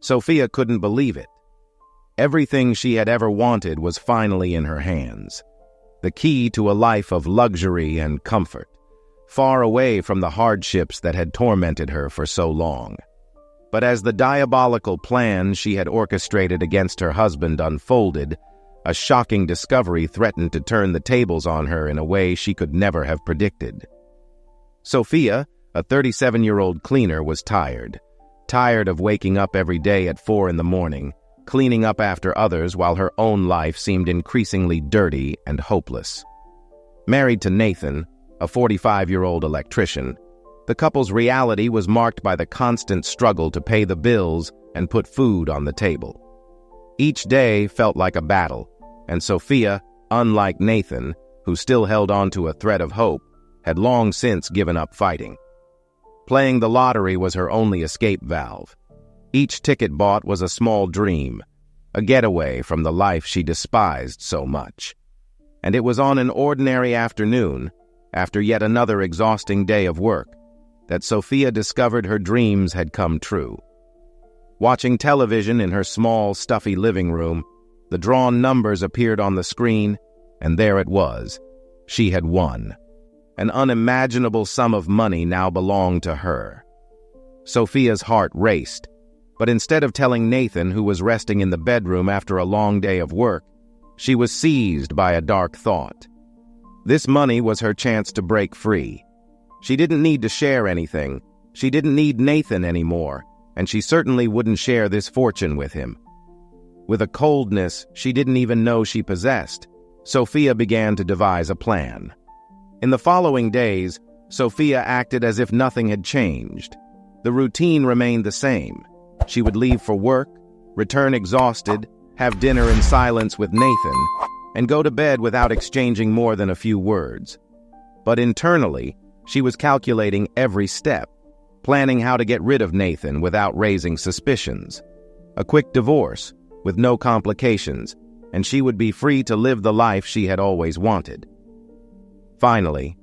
Sophia couldn't believe it. Everything she had ever wanted was finally in her hands. The key to a life of luxury and comfort, far away from the hardships that had tormented her for so long. But as the diabolical plan she had orchestrated against her husband unfolded, a shocking discovery threatened to turn the tables on her in a way she could never have predicted. Sophia, a 37-year-old cleaner, was tired of waking up every day at 4 a.m, cleaning up after others while her own life seemed increasingly dirty and hopeless. Married to Nathan, a 45-year-old electrician, the couple's reality was marked by the constant struggle to pay the bills and put food on the table. Each day felt like a battle, and Sophia, unlike Nathan, who still held on to a thread of hope, had long since given up fighting. Playing the lottery was her only escape valve. Each ticket bought was a small dream, a getaway from the life she despised so much. And it was on an ordinary afternoon, after yet another exhausting day of work, that Sophia discovered her dreams had come true. Watching television in her small, stuffy living room, the drawn numbers appeared on the screen, and there it was. She had won. An unimaginable sum of money now belonged to her. Sophia's heart raced, but instead of telling Nathan, who was resting in the bedroom after a long day of work, she was seized by a dark thought. This money was her chance to break free. She didn't need to share anything. She didn't need Nathan anymore, and she certainly wouldn't share this fortune with him. With a coldness she didn't even know she possessed, Sophia began to devise a plan. In the following days, Sophia acted as if nothing had changed. The routine remained the same. She would leave for work, return exhausted, have dinner in silence with Nathan, and go to bed without exchanging more than a few words. But internally, she was calculating every step, planning how to get rid of Nathan without raising suspicions. A quick divorce, with no complications, and she would be free to live the life she had always wanted. Finally,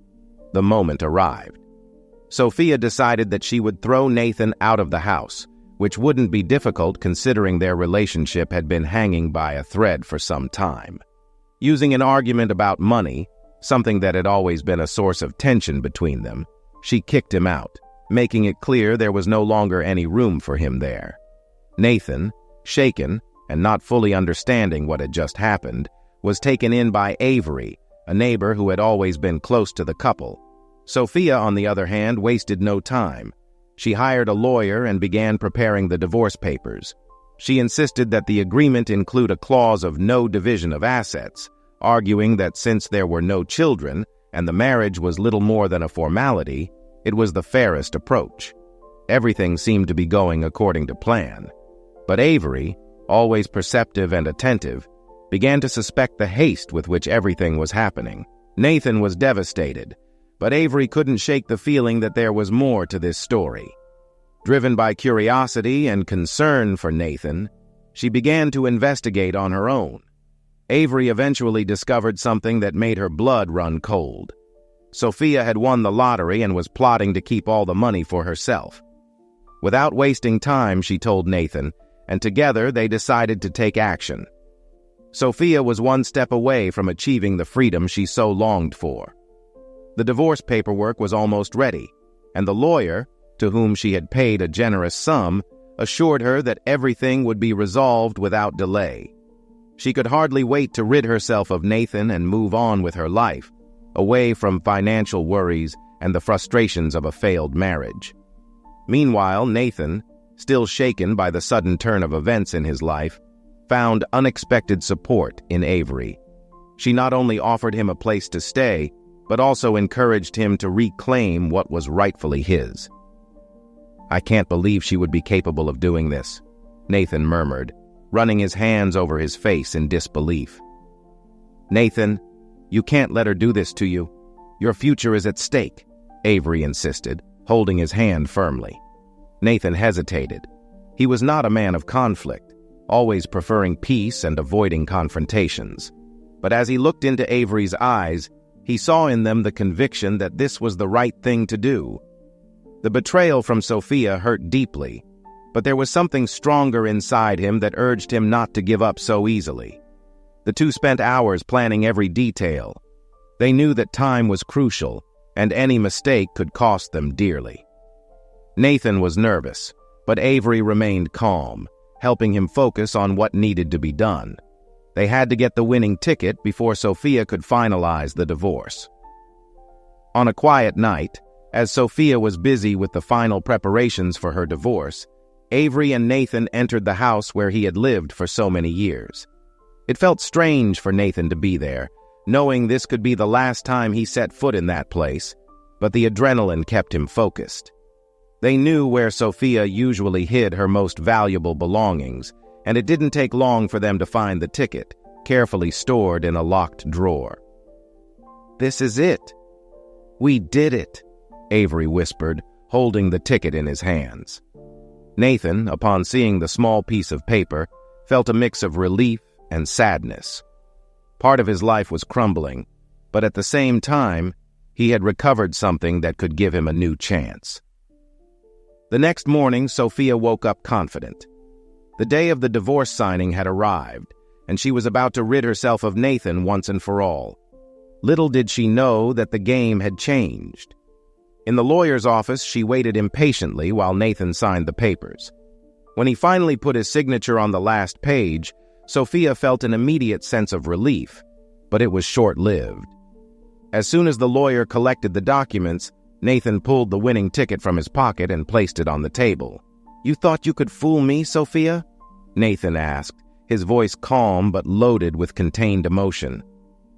the moment arrived. Sophia decided that she would throw Nathan out of the house, which wouldn't be difficult considering their relationship had been hanging by a thread for some time. Using an argument about money, something that had always been a source of tension between them, she kicked him out, making it clear there was no longer any room for him there. Nathan, shaken and not fully understanding what had just happened, was taken in by Avery, a neighbor who had always been close to the couple. Sophia, on the other hand, wasted no time. She hired a lawyer and began preparing the divorce papers. She insisted that the agreement include a clause of no division of assets, arguing that since there were no children and the marriage was little more than a formality, it was the fairest approach. Everything seemed to be going according to plan. But Avery, always perceptive and attentive, began to suspect the haste with which everything was happening. Nathan was devastated, but Avery couldn't shake the feeling that there was more to this story. Driven by curiosity and concern for Nathan, she began to investigate on her own. Avery eventually discovered something that made her blood run cold. Sophia had won the lottery and was plotting to keep all the money for herself. Without wasting time, she told Nathan, and together they decided to take action. Sophia was one step away from achieving the freedom she so longed for. The divorce paperwork was almost ready, and the lawyer, to whom she had paid a generous sum, assured her that everything would be resolved without delay. She could hardly wait to rid herself of Nathan and move on with her life, away from financial worries and the frustrations of a failed marriage. Meanwhile, Nathan, still shaken by the sudden turn of events in his life, found unexpected support in Avery. She not only offered him a place to stay, but also encouraged him to reclaim what was rightfully his. "I can't believe she would be capable of doing this," Nathan murmured, running his hands over his face in disbelief. "Nathan, you can't let her do this to you. Your future is at stake," Avery insisted, holding his hand firmly. Nathan hesitated. He was not a man of conflict, always preferring peace and avoiding confrontations. But as he looked into Avery's eyes, he saw in them the conviction that this was the right thing to do. The betrayal from Sophia hurt deeply, but there was something stronger inside him that urged him not to give up so easily. The two spent hours planning every detail. They knew that time was crucial, and any mistake could cost them dearly. Nathan was nervous, but Avery remained calm, helping him focus on what needed to be done. They had to get the winning ticket before Sophia could finalize the divorce. On a quiet night, as Sophia was busy with the final preparations for her divorce, Avery and Nathan entered the house where he had lived for so many years. It felt strange for Nathan to be there, knowing this could be the last time he set foot in that place, but the adrenaline kept him focused. They knew where Sophia usually hid her most valuable belongings, and it didn't take long for them to find the ticket, carefully stored in a locked drawer. "This is it. We did it," Avery whispered, holding the ticket in his hands. Nathan, upon seeing the small piece of paper, felt a mix of relief and sadness. Part of his life was crumbling, but at the same time, he had recovered something that could give him a new chance. The next morning, Sophia woke up confident. The day of the divorce signing had arrived, and she was about to rid herself of Nathan once and for all. Little did she know that the game had changed. In the lawyer's office, she waited impatiently while Nathan signed the papers. When he finally put his signature on the last page, Sophia felt an immediate sense of relief, but it was short-lived. As soon as the lawyer collected the documents, Nathan pulled the winning ticket from his pocket and placed it on the table. "You thought you could fool me, Sophia?" Nathan asked, his voice calm but loaded with contained emotion.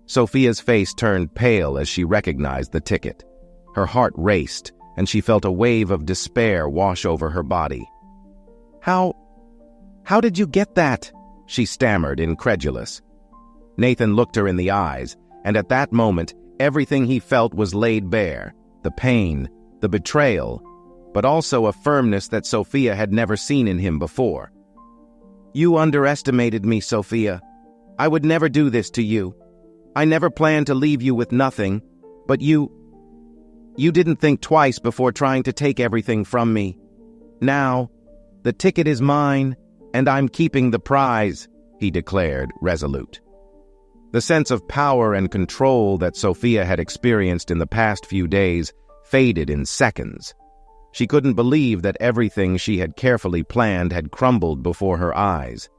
Sophia's face turned pale as she recognized the ticket. Her heart raced, and she felt a wave of despair wash over her body. How did you get that?" she stammered, incredulous. Nathan looked her in the eyes, and at that moment, everything he felt was laid bare. The pain, the betrayal, but also a firmness that Sophia had never seen in him before. "You underestimated me, Sophia. I would never do this to you. I never planned to leave you with nothing, but you didn't think twice before trying to take everything from me. Now, the ticket is mine, and I'm keeping the prize," he declared, resolute. The sense of power and control that Sophia had experienced in the past few days faded in seconds. She couldn't believe that everything she had carefully planned had crumbled before her eyes.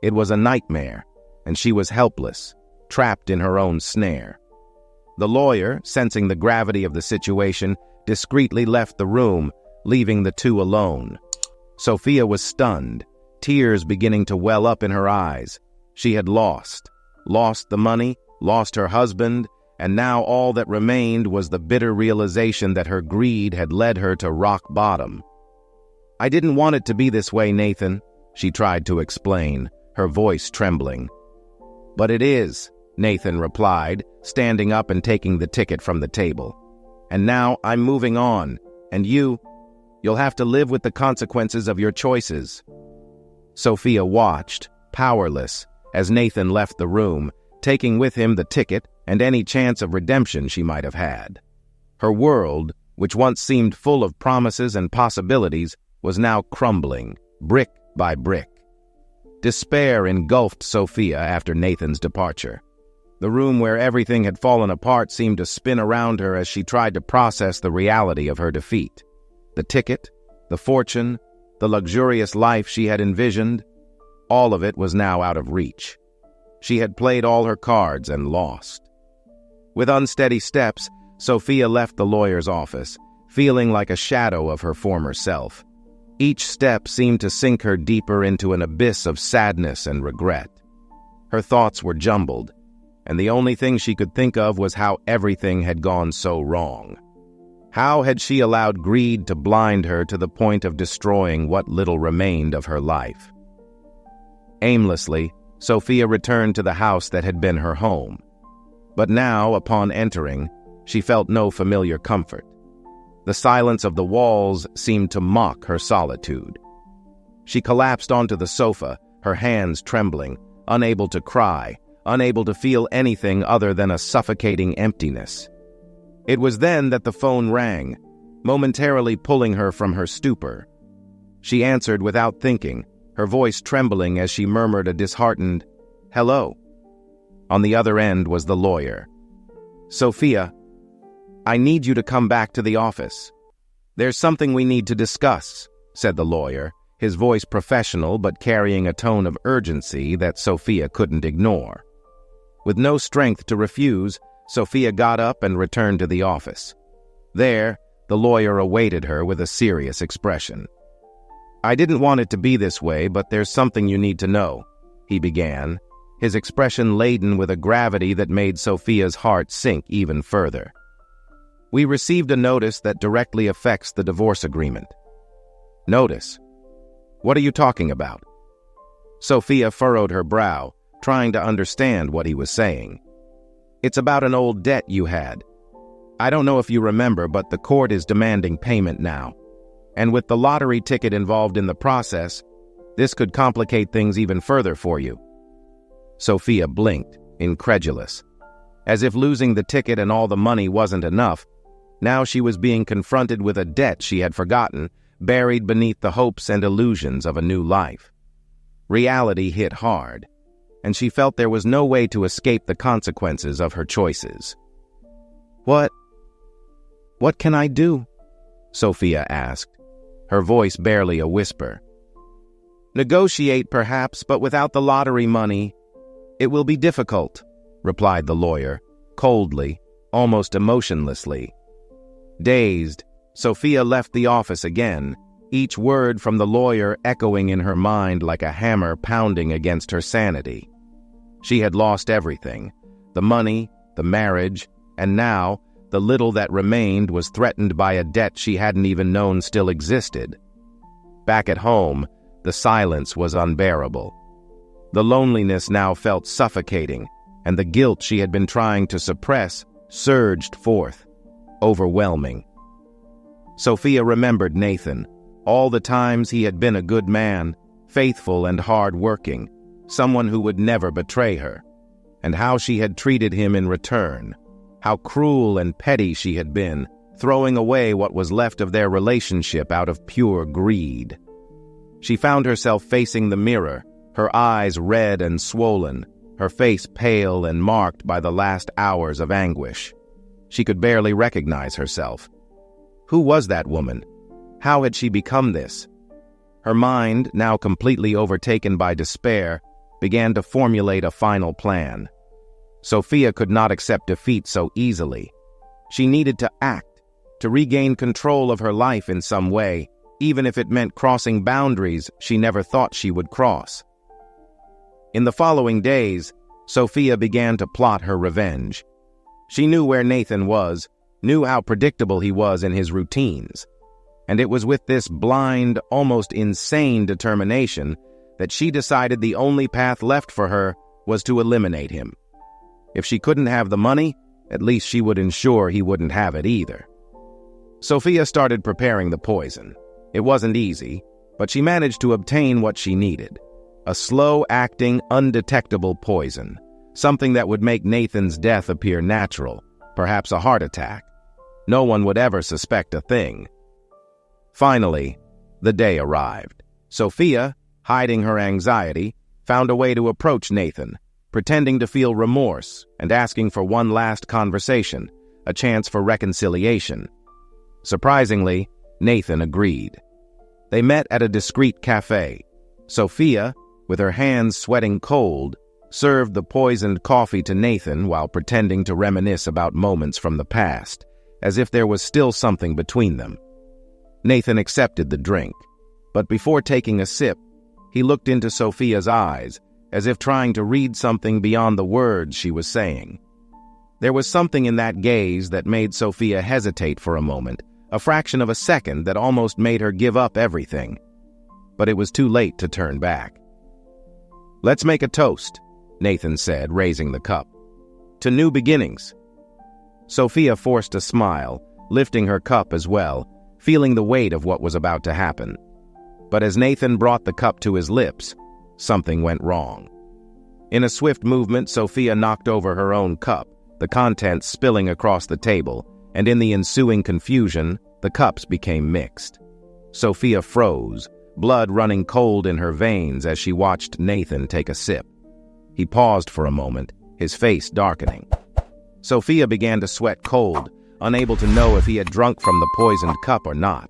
It was a nightmare, and she was helpless, trapped in her own snare. The lawyer, sensing the gravity of the situation, discreetly left the room, leaving the two alone. Sophia was stunned, tears beginning to well up in her eyes. She had lost the money, lost her husband, and now all that remained was the bitter realization that her greed had led her to rock bottom. "I didn't want it to be this way, Nathan," she tried to explain, her voice trembling. "But it is," Nathan replied, standing up and taking the ticket from the table. "And now I'm moving on, and you'll have to live with the consequences of your choices." Sophia watched, powerless, as Nathan left the room, taking with him the ticket and any chance of redemption she might have had. Her world, which once seemed full of promises and possibilities, was now crumbling, brick by brick. Despair engulfed Sophia after Nathan's departure. The room where everything had fallen apart seemed to spin around her as she tried to process the reality of her defeat. The ticket, the fortune, the luxurious life she had envisioned, all of it was now out of reach. She had played all her cards and lost. With unsteady steps, Sophia left the lawyer's office, feeling like a shadow of her former self. Each step seemed to sink her deeper into an abyss of sadness and regret. Her thoughts were jumbled, and the only thing she could think of was how everything had gone so wrong. How had she allowed greed to blind her to the point of destroying what little remained of her life? Aimlessly, Sophia returned to the house that had been her home. But now, upon entering, she felt no familiar comfort. The silence of the walls seemed to mock her solitude. She collapsed onto the sofa, her hands trembling, unable to cry, unable to feel anything other than a suffocating emptiness. It was then that the phone rang, momentarily pulling her from her stupor. She answered without thinking, her voice trembling as she murmured a disheartened, "Hello." On the other end was the lawyer. "Sophia, I need you to come back to the office. There's something we need to discuss," said the lawyer, his voice professional but carrying a tone of urgency that Sophia couldn't ignore. With no strength to refuse, Sophia got up and returned to the office. There, the lawyer awaited her with a serious expression. "I didn't want it to be this way, but there's something you need to know," he began, his expression laden with a gravity that made Sophia's heart sink even further. "We received a notice that directly affects the divorce agreement." "Notice? What are you talking about?" Sophia furrowed her brow, trying to understand what he was saying. "It's about an old debt you had. I don't know if you remember, but the court is demanding payment now. And with the lottery ticket involved in the process, this could complicate things even further for you." Sophia blinked, incredulous. As if losing the ticket and all the money wasn't enough, now she was being confronted with a debt she had forgotten, buried beneath the hopes and illusions of a new life. Reality hit hard, and she felt there was no way to escape the consequences of her choices. What can I do?" Sophia asked, her voice barely a whisper. "Negotiate, perhaps, but without the lottery money, it will be difficult," replied the lawyer, coldly, almost emotionlessly. Dazed, Sophia left the office again, each word from the lawyer echoing in her mind like a hammer pounding against her sanity. She had lost everything, the money, the marriage, and now the little that remained was threatened by a debt she hadn't even known still existed. Back at home, the silence was unbearable. The loneliness now felt suffocating, and the guilt she had been trying to suppress surged forth, overwhelming. Sophia remembered Nathan, all the times he had been a good man, faithful and hard-working, someone who would never betray her, and how she had treated him in return. How cruel and petty she had been, throwing away what was left of their relationship out of pure greed. She found herself facing the mirror, her eyes red and swollen, her face pale and marked by the last hours of anguish. She could barely recognize herself. Who was that woman? How had she become this? Her mind, now completely overtaken by despair, began to formulate a final plan. Sophia could not accept defeat so easily. She needed to act, to regain control of her life in some way, even if it meant crossing boundaries she never thought she would cross. In the following days, Sophia began to plot her revenge. She knew where Nathan was, knew how predictable he was in his routines, and it was with this blind, almost insane determination that she decided the only path left for her was to eliminate him. If she couldn't have the money, at least she would ensure he wouldn't have it either. Sophia started preparing the poison. It wasn't easy, but she managed to obtain what she needed. A slow-acting, undetectable poison, something that would make Nathan's death appear natural, perhaps a heart attack. No one would ever suspect a thing. Finally, the day arrived. Sophia, hiding her anxiety, found a way to approach Nathan, pretending to feel remorse and asking for one last conversation, a chance for reconciliation. Surprisingly, Nathan agreed. They met at a discreet cafe. Sophia, with her hands sweating cold, served the poisoned coffee to Nathan while pretending to reminisce about moments from the past, as if there was still something between them. Nathan accepted the drink, but before taking a sip, he looked into Sophia's eyes, as if trying to read something beyond the words she was saying. There was something in that gaze that made Sophia hesitate for a moment, a fraction of a second that almost made her give up everything. But it was too late to turn back. "Let's make a toast," Nathan said, raising the cup. "To new beginnings." Sophia forced a smile, lifting her cup as well, feeling the weight of what was about to happen. But as Nathan brought the cup to his lips, something went wrong. In a swift movement, Sophia knocked over her own cup, the contents spilling across the table, and in the ensuing confusion, the cups became mixed. Sophia froze, blood running cold in her veins as she watched Nathan take a sip. He paused for a moment, his face darkening. Sophia began to sweat cold, unable to know if he had drunk from the poisoned cup or not.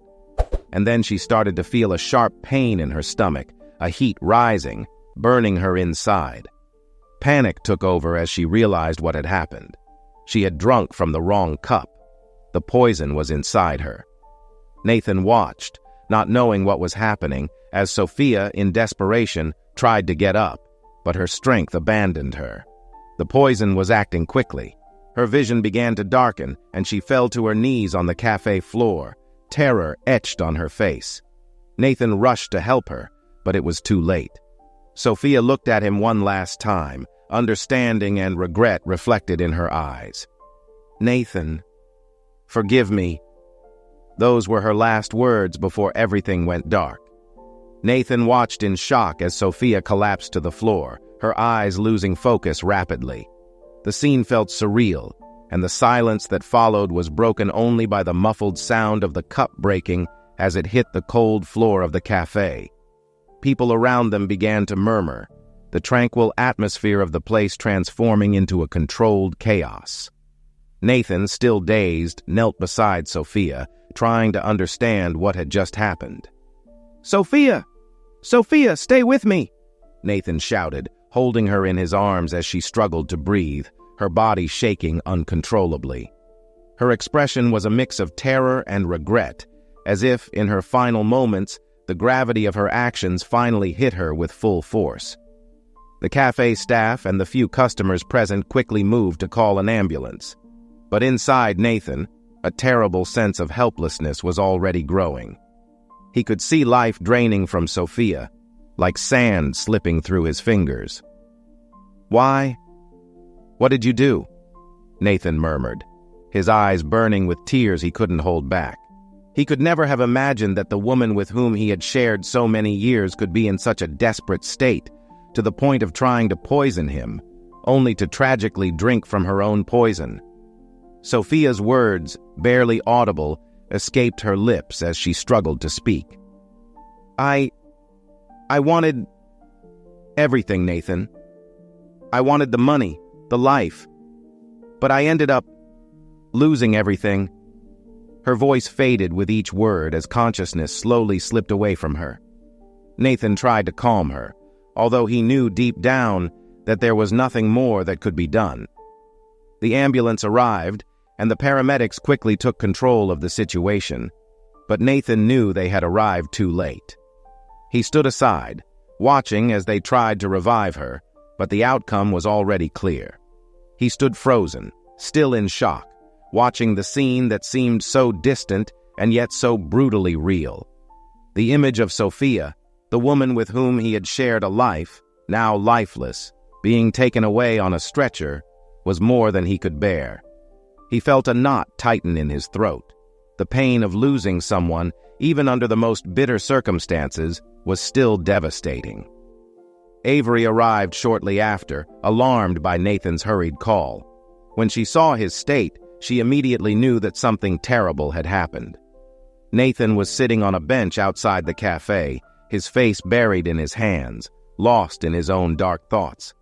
And then she started to feel a sharp pain in her stomach, a heat rising, burning her inside. Panic took over as she realized what had happened. She had drunk from the wrong cup. The poison was inside her. Nathan watched, not knowing what was happening, as Sophia, in desperation, tried to get up, but her strength abandoned her. The poison was acting quickly. Her vision began to darken, and she fell to her knees on the cafe floor, terror etched on her face. Nathan rushed to help her, but it was too late. Sophia looked at him one last time, understanding and regret reflected in her eyes. "Nathan, forgive me." Those were her last words before everything went dark. Nathan watched in shock as Sophia collapsed to the floor, her eyes losing focus rapidly. The scene felt surreal, and the silence that followed was broken only by the muffled sound of the cup breaking as it hit the cold floor of the cafe. People around them began to murmur, the tranquil atmosphere of the place transforming into a controlled chaos. Nathan, still dazed, knelt beside Sophia, trying to understand what had just happened. "Sophia! Sophia, stay with me!" Nathan shouted, holding her in his arms as she struggled to breathe, her body shaking uncontrollably. Her expression was a mix of terror and regret, as if, in her final moments, the gravity of her actions finally hit her with full force. The cafe staff and the few customers present quickly moved to call an ambulance. But inside Nathan, a terrible sense of helplessness was already growing. He could see life draining from Sophia, like sand slipping through his fingers. "Why? What did you do?" Nathan murmured, his eyes burning with tears he couldn't hold back. He could never have imagined that the woman with whom he had shared so many years could be in such a desperate state, to the point of trying to poison him, only to tragically drink from her own poison. Sophia's words, barely audible, escaped her lips as she struggled to speak. I wanted everything, Nathan. I wanted the money, the life. But I ended up losing everything." Her voice faded with each word as consciousness slowly slipped away from her. Nathan tried to calm her, although he knew deep down that there was nothing more that could be done. The ambulance arrived, and the paramedics quickly took control of the situation, but Nathan knew they had arrived too late. He stood aside, watching as they tried to revive her, but the outcome was already clear. He stood frozen, still in shock, watching the scene that seemed so distant and yet so brutally real. The image of Sophia, the woman with whom he had shared a life, now lifeless, being taken away on a stretcher, was more than he could bear. He felt a knot tighten in his throat. The pain of losing someone, even under the most bitter circumstances, was still devastating. Avery arrived shortly after, alarmed by Nathan's hurried call. When she saw his state, she immediately knew that something terrible had happened. Nathan was sitting on a bench outside the cafe, his face buried in his hands, lost in his own dark thoughts.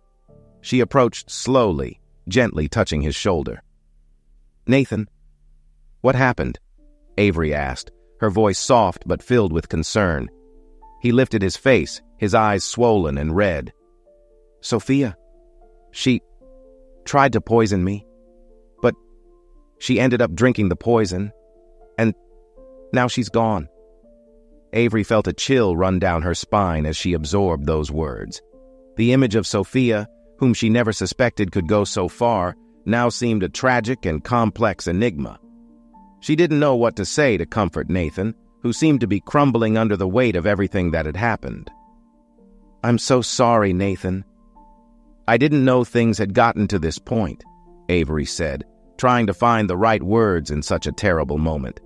She approached slowly, gently touching his shoulder. "Nathan, what happened?" Avery asked, her voice soft but filled with concern. He lifted his face, his eyes swollen and red. "Sophia, she tried to poison me, but she ended up drinking the poison, and now she's gone." Avery felt a chill run down her spine as she absorbed those words. The image of Sophia, whom she never suspected could go so far, now seemed a tragic and complex enigma. She didn't know what to say to comfort Nathan, who seemed to be crumbling under the weight of everything that had happened. "I'm so sorry, Nathan. I didn't know things had gotten to this point," Avery said, trying to find the right words in such a terrible moment.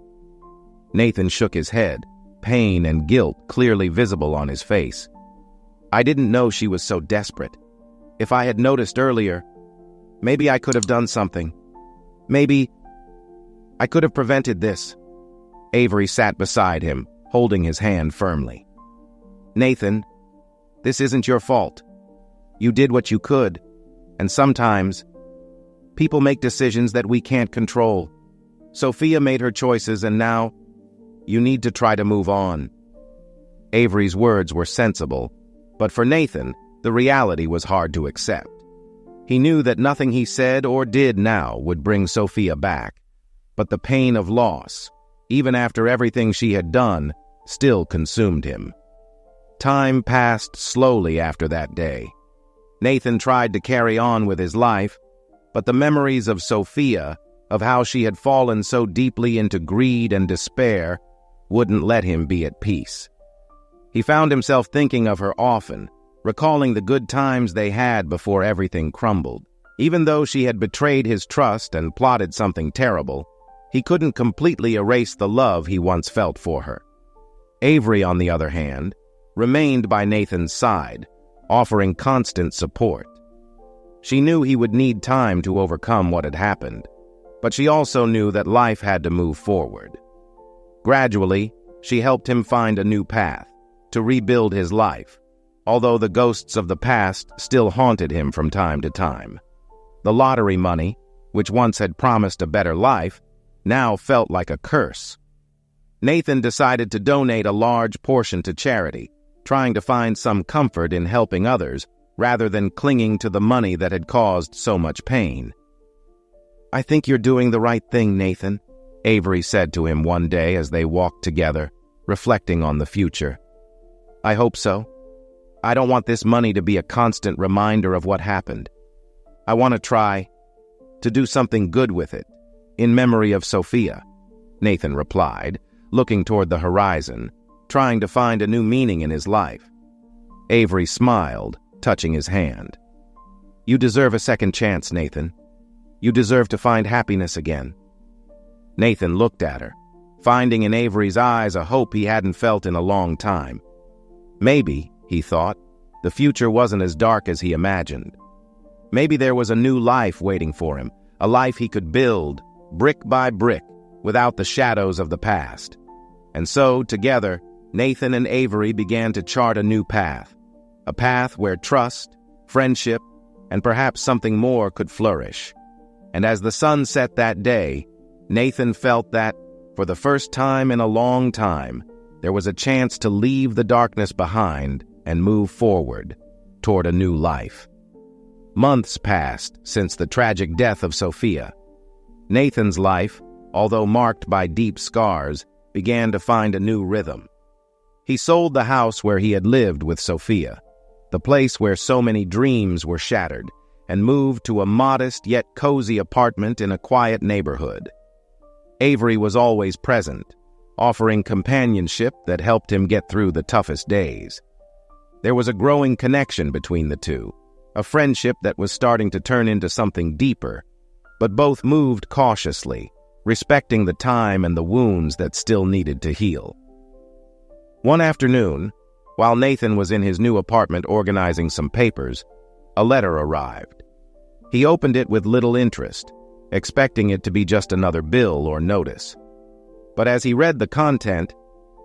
Nathan shook his head, pain and guilt clearly visible on his face. "I didn't know she was so desperate. If I had noticed earlier, maybe I could have done something. Maybe I could have prevented this." Avery sat beside him, holding his hand firmly. "Nathan, this isn't your fault. You did what you could, and sometimes people make decisions that we can't control. Sophia made her choices, and now you need to try to move on." Avery's words were sensible, but for Nathan, the reality was hard to accept. He knew that nothing he said or did now would bring Sophia back, but the pain of loss, even after everything she had done, still consumed him. Time passed slowly after that day. Nathan tried to carry on with his life, but the memories of Sophia, of how she had fallen so deeply into greed and despair, wouldn't let him be at peace. He found himself thinking of her often, recalling the good times they had before everything crumbled. Even though she had betrayed his trust and plotted something terrible, he couldn't completely erase the love he once felt for her. Avery, on the other hand, remained by Nathan's side, offering constant support. She knew he would need time to overcome what had happened, but she also knew that life had to move forward. Gradually, she helped him find a new path, to rebuild his life, although the ghosts of the past still haunted him from time to time. The lottery money, which once had promised a better life, now felt like a curse. Nathan decided to donate a large portion to charity, trying to find some comfort in helping others rather than clinging to the money that had caused so much pain. "I think you're doing the right thing, Nathan," Avery said to him one day as they walked together, reflecting on the future. "I hope so. I don't want this money to be a constant reminder of what happened. I want to try to do something good with it, in memory of Sophia," Nathan replied, looking toward the horizon, trying to find a new meaning in his life. Avery smiled, touching his hand. "You deserve a second chance, Nathan. You deserve to find happiness again." Nathan looked at her, finding in Avery's eyes a hope he hadn't felt in a long time. Maybe, he thought, the future wasn't as dark as he imagined. Maybe there was a new life waiting for him, a life he could build, brick by brick, without the shadows of the past. And so, together, Nathan and Avery began to chart a new path, a path where trust, friendship, and perhaps something more could flourish. And as the sun set that day, Nathan felt that, for the first time in a long time, there was a chance to leave the darkness behind and move forward toward a new life. Months passed since the tragic death of Sophia. Nathan's life, although marked by deep scars, began to find a new rhythm. He sold the house where he had lived with Sophia, the place where so many dreams were shattered, and moved to a modest yet cozy apartment in a quiet neighborhood. Avery was always present, offering companionship that helped him get through the toughest days. There was a growing connection between the two, a friendship that was starting to turn into something deeper, but both moved cautiously, respecting the time and the wounds that still needed to heal. One afternoon, while Nathan was in his new apartment organizing some papers, a letter arrived. He opened it with little interest, expecting it to be just another bill or notice. But as he read the content,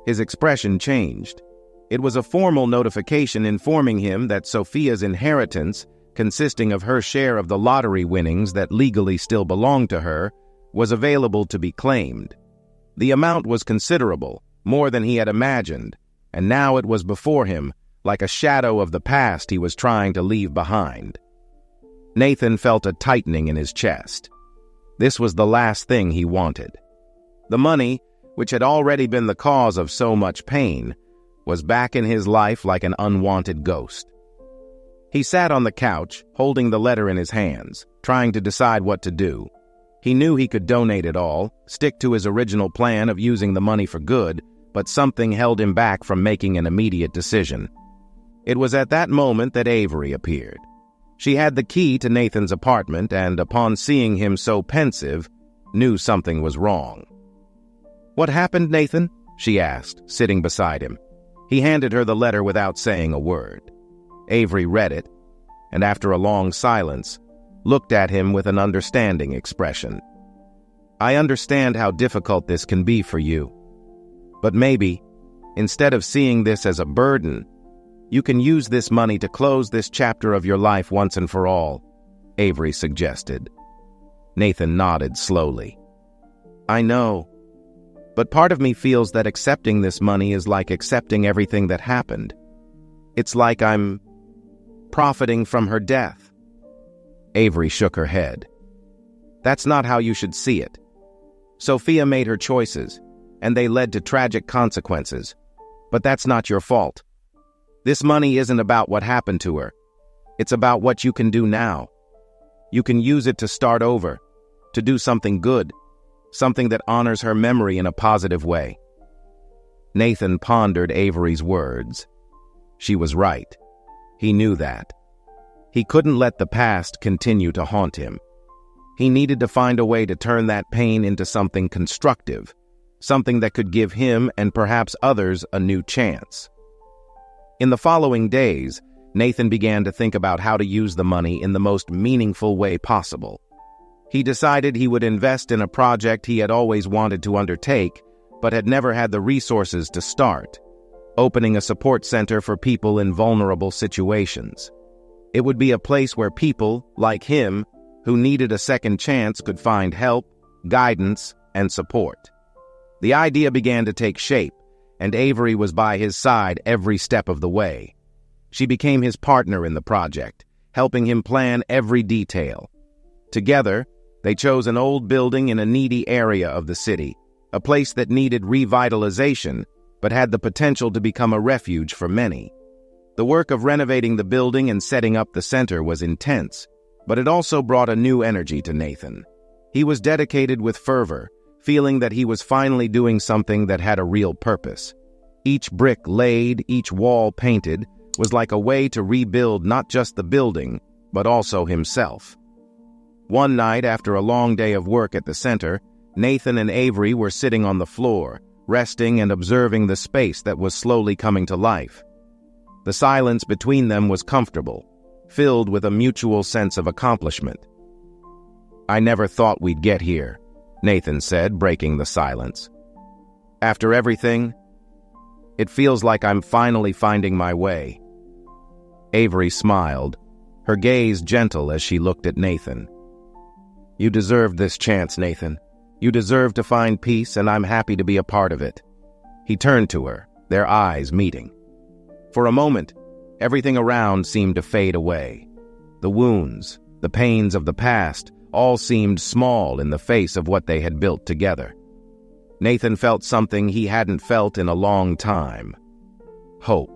his expression changed. It was a formal notification informing him that Sophia's inheritance, consisting of her share of the lottery winnings that legally still belonged to her, was available to be claimed. The amount was considerable, more than he had imagined, and now it was before him, like a shadow of the past he was trying to leave behind. Nathan felt a tightening in his chest. This was the last thing he wanted. The money, which had already been the cause of so much pain, was back in his life like an unwanted ghost. He sat on the couch, holding the letter in his hands, trying to decide what to do. He knew he could donate it all, stick to his original plan of using the money for good, but something held him back from making an immediate decision. It was at that moment that Avery appeared. She had the key to Nathan's apartment and, upon seeing him so pensive, knew something was wrong. "What happened, Nathan?" she asked, sitting beside him. He handed her the letter without saying a word. Avery read it, and after a long silence, looked at him with an understanding expression. "I understand how difficult this can be for you. But maybe, instead of seeing this as a burden, You can use this money to close this chapter of your life once and for all, Avery suggested. Nathan nodded slowly. I know, but part of me feels that accepting this money is like accepting everything that happened. It's like I'm profiting from her death. Avery shook her head. That's not how you should see it. Sophia made her choices, and they led to tragic consequences. But that's not your fault. This money isn't about what happened to her. It's about what you can do now. You can use it to start over, to do something good, something that honors her memory in a positive way. Nathan pondered Avery's words. She was right. He knew that. He couldn't let the past continue to haunt him. He needed to find a way to turn that pain into something constructive, something that could give him and perhaps others a new chance. In the following days, Nathan began to think about how to use the money in the most meaningful way possible. He decided he would invest in a project he had always wanted to undertake, but had never had the resources to start, opening a support center for people in vulnerable situations. It would be a place where people, like him, who needed a second chance could find help, guidance, and support. The idea began to take shape, and Avery was by his side every step of the way. She became his partner in the project, helping him plan every detail. Together, they chose an old building in a needy area of the city, a place that needed revitalization but had the potential to become a refuge for many. The work of renovating the building and setting up the center was intense, but it also brought a new energy to Nathan. He was dedicated with fervor, feeling that he was finally doing something that had a real purpose. Each brick laid, each wall painted, was like a way to rebuild not just the building, but also himself. One night, after a long day of work at the center, Nathan and Avery were sitting on the floor, resting and observing the space that was slowly coming to life. The silence between them was comfortable, filled with a mutual sense of accomplishment. I never thought we'd get here, Nathan said, breaking the silence. After everything, it feels like I'm finally finding my way. Avery smiled, her gaze gentle as she looked at Nathan. You deserved this chance, Nathan. You deserve to find peace, and I'm happy to be a part of it. He turned to her, their eyes meeting. For a moment, everything around seemed to fade away. The wounds, the pains of the past, all seemed small in the face of what they had built together. Nathan felt something he hadn't felt in a long time. Hope.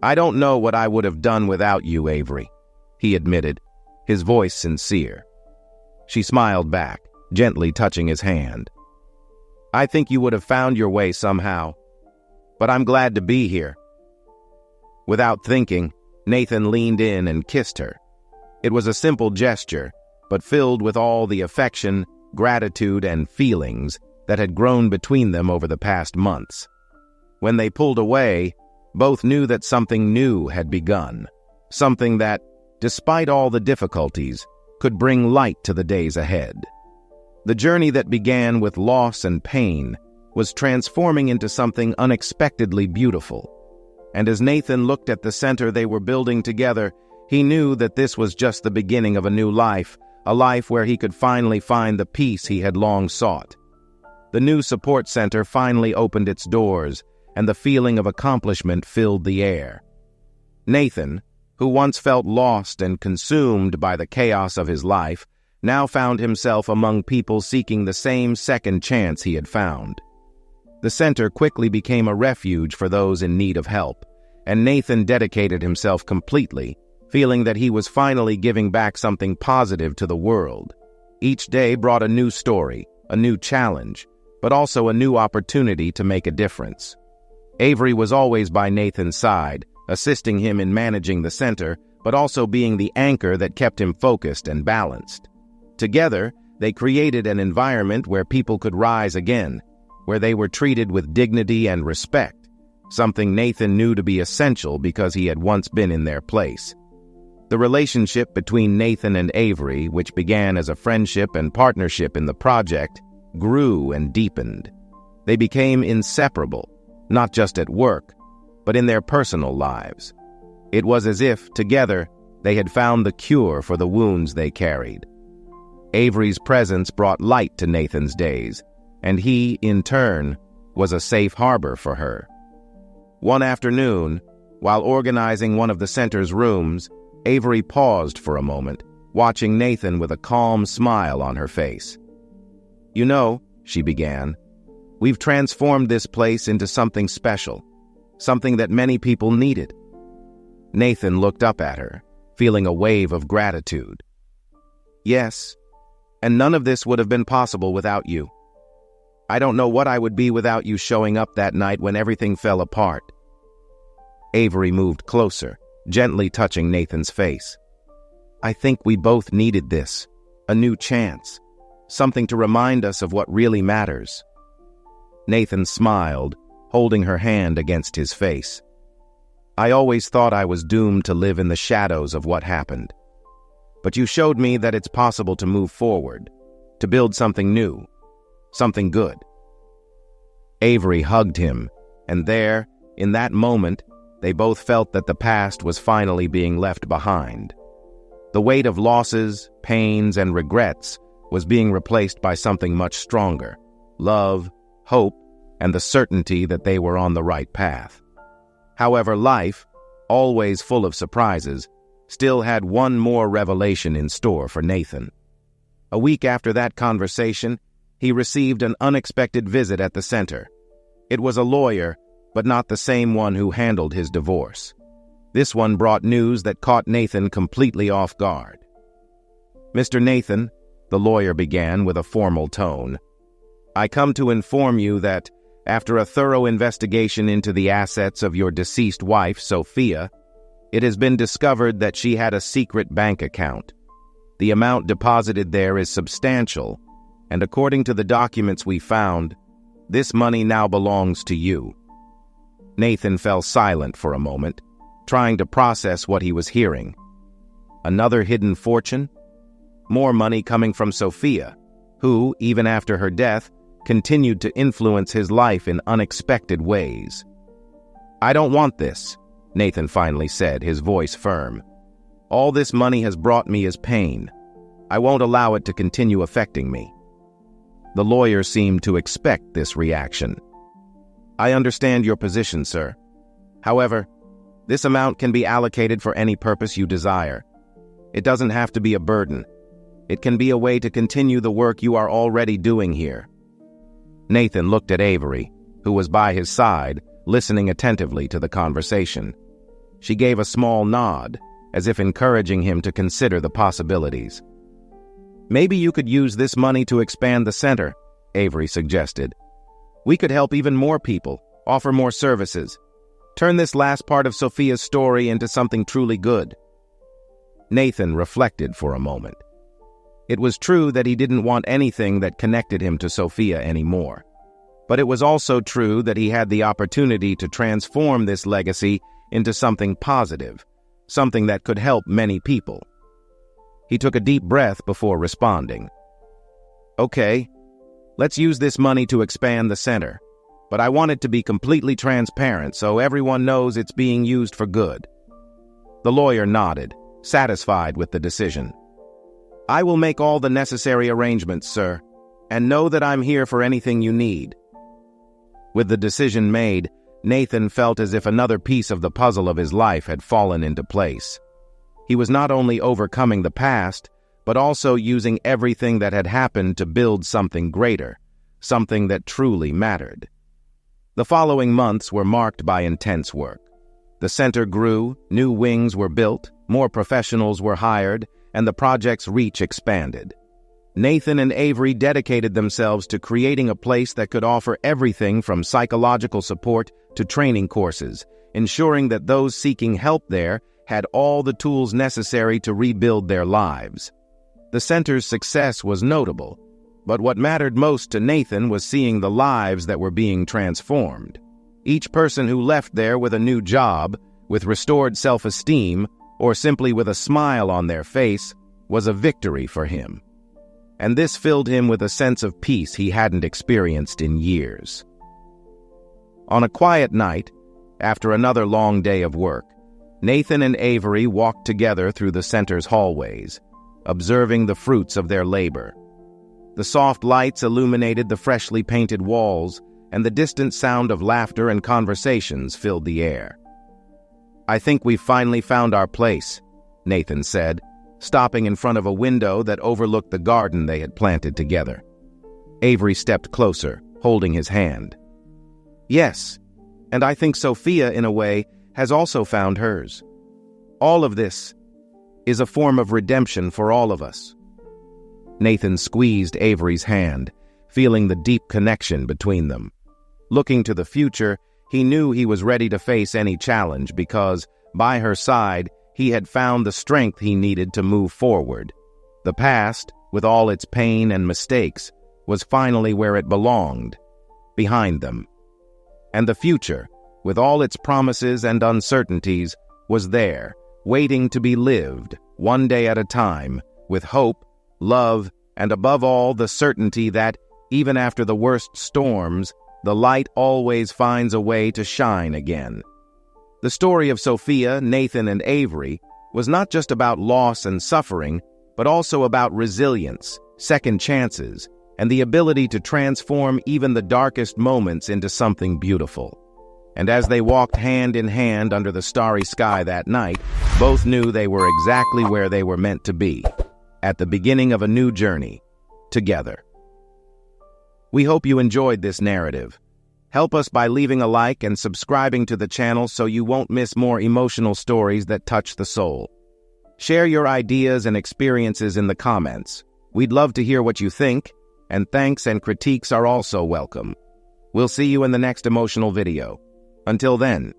I don't know what I would have done without you, Avery, he admitted, his voice sincere. She smiled back, gently touching his hand. I think you would have found your way somehow, but I'm glad to be here. Without thinking, Nathan leaned in and kissed her. It was a simple gesture, but filled with all the affection, gratitude, and feelings that had grown between them over the past months. When they pulled away, both knew that something new had begun, something that, despite all the difficulties, could bring light to the days ahead. The journey that began with loss and pain was transforming into something unexpectedly beautiful. And as Nathan looked at the center they were building together, he knew that this was just the beginning of a new life, a life where he could finally find the peace he had long sought. The new support center finally opened its doors, and the feeling of accomplishment filled the air. Nathan, who once felt lost and consumed by the chaos of his life, now found himself among people seeking the same second chance he had found. The center quickly became a refuge for those in need of help, and Nathan dedicated himself completely, feeling that he was finally giving back something positive to the world. Each day brought a new story, a new challenge, but also a new opportunity to make a difference. Avery was always by Nathan's side, assisting him in managing the center, but also being the anchor that kept him focused and balanced. Together, they created an environment where people could rise again, where they were treated with dignity and respect, something Nathan knew to be essential because he had once been in their place. The relationship between Nathan and Avery, which began as a friendship and partnership in the project, grew and deepened. They became inseparable, not just at work, but in their personal lives. It was as if, together, they had found the cure for the wounds they carried. Avery's presence brought light to Nathan's days, and he, in turn, was a safe harbor for her. One afternoon, while organizing one of the center's rooms, Avery paused for a moment, watching Nathan with a calm smile on her face. "You know," she began, "we've transformed this place into something special, something that many people needed." Nathan looked up at her, feeling a wave of gratitude. "Yes, and none of this would have been possible without you. I don't know what I would be without you showing up that night when everything fell apart." Avery moved closer, gently touching Nathan's face. "I think we both needed this, a new chance, something to remind us of what really matters." Nathan smiled, holding her hand against his face. "I always thought I was doomed to live in the shadows of what happened. But you showed me that it's possible to move forward, to build something new, something good." Avery hugged him, and there, in that moment, they both felt that the past was finally being left behind. The weight of losses, pains, and regrets was being replaced by something much stronger: love, hope, and the certainty that they were on the right path. However, life, always full of surprises, still had one more revelation in store for Nathan. A week after that conversation, he received an unexpected visit at the center. It was a lawyer, but not the same one who handled his divorce. This one brought news that caught Nathan completely off guard. "Mr. Nathan," the lawyer began with a formal tone, "I come to inform you that, after a thorough investigation into the assets of your deceased wife, Sophia, it has been discovered that she had a secret bank account. The amount deposited there is substantial, and according to the documents we found, this money now belongs to you." Nathan fell silent for a moment, trying to process what he was hearing. Another hidden fortune? More money coming from Sophia, who, even after her death, continued to influence his life in unexpected ways. "I don't want this," Nathan finally said, his voice firm. "All this money has brought me is pain. I won't allow it to continue affecting me." The lawyer seemed to expect this reaction. "I understand your position, sir. However, this amount can be allocated for any purpose you desire. It doesn't have to be a burden. It can be a way to continue the work you are already doing here." Nathan looked at Avery, who was by his side, listening attentively to the conversation. She gave a small nod, as if encouraging him to consider the possibilities. "Maybe you could use this money to expand the center," Avery suggested. "We could help even more people, offer more services. Turn this last part of Sophia's story into something truly good." Nathan reflected for a moment. It was true that he didn't want anything that connected him to Sophia anymore. But it was also true that he had the opportunity to transform this legacy into something positive, something that could help many people. He took a deep breath before responding. "Okay, let's use this money to expand the center, but I want it to be completely transparent so everyone knows it's being used for good." The lawyer nodded, satisfied with the decision. "I will make all the necessary arrangements, sir, and know that I'm here for anything you need." With the decision made, Nathan felt as if another piece of the puzzle of his life had fallen into place. He was not only overcoming the past, but also using everything that had happened to build something greater, something that truly mattered. The following months were marked by intense work. The center grew, new wings were built, more professionals were hired, and the project's reach expanded. Nathan and Avery dedicated themselves to creating a place that could offer everything from psychological support to training courses, ensuring that those seeking help there had all the tools necessary to rebuild their lives. The center's success was notable, but what mattered most to Nathan was seeing the lives that were being transformed. Each person who left there with a new job, with restored self-esteem, or simply with a smile on their face, was a victory for him. And this filled him with a sense of peace he hadn't experienced in years. On a quiet night, after another long day of work, Nathan and Avery walked together through the center's hallways, observing the fruits of their labor. The soft lights illuminated the freshly painted walls, and the distant sound of laughter and conversations filled the air. "I think we've finally found our place," Nathan said, stopping in front of a window that overlooked the garden they had planted together. Avery stepped closer, holding his hand. "Yes, and I think Sophia, in a way, has also found hers. All of this is a form of redemption for all of us." Nathan squeezed Avery's hand, feeling the deep connection between them. Looking to the future, he knew he was ready to face any challenge because, by her side, he had found the strength he needed to move forward. The past, with all its pain and mistakes, was finally where it belonged, behind them. And the future, with all its promises and uncertainties, was there, waiting to be lived, one day at a time, with hope, love, and above all the certainty that, even after the worst storms, the light always finds a way to shine again. The story of Sophia, Nathan, and Avery was not just about loss and suffering, but also about resilience, second chances, and the ability to transform even the darkest moments into something beautiful. And as they walked hand in hand under the starry sky that night, both knew they were exactly where they were meant to be, at the beginning of a new journey, together. We hope you enjoyed this narrative. Help us by leaving a like and subscribing to the channel so you won't miss more emotional stories that touch the soul. Share your ideas and experiences in the comments. We'd love to hear what you think, and thanks and critiques are also welcome. We'll see you in the next emotional video. Until then,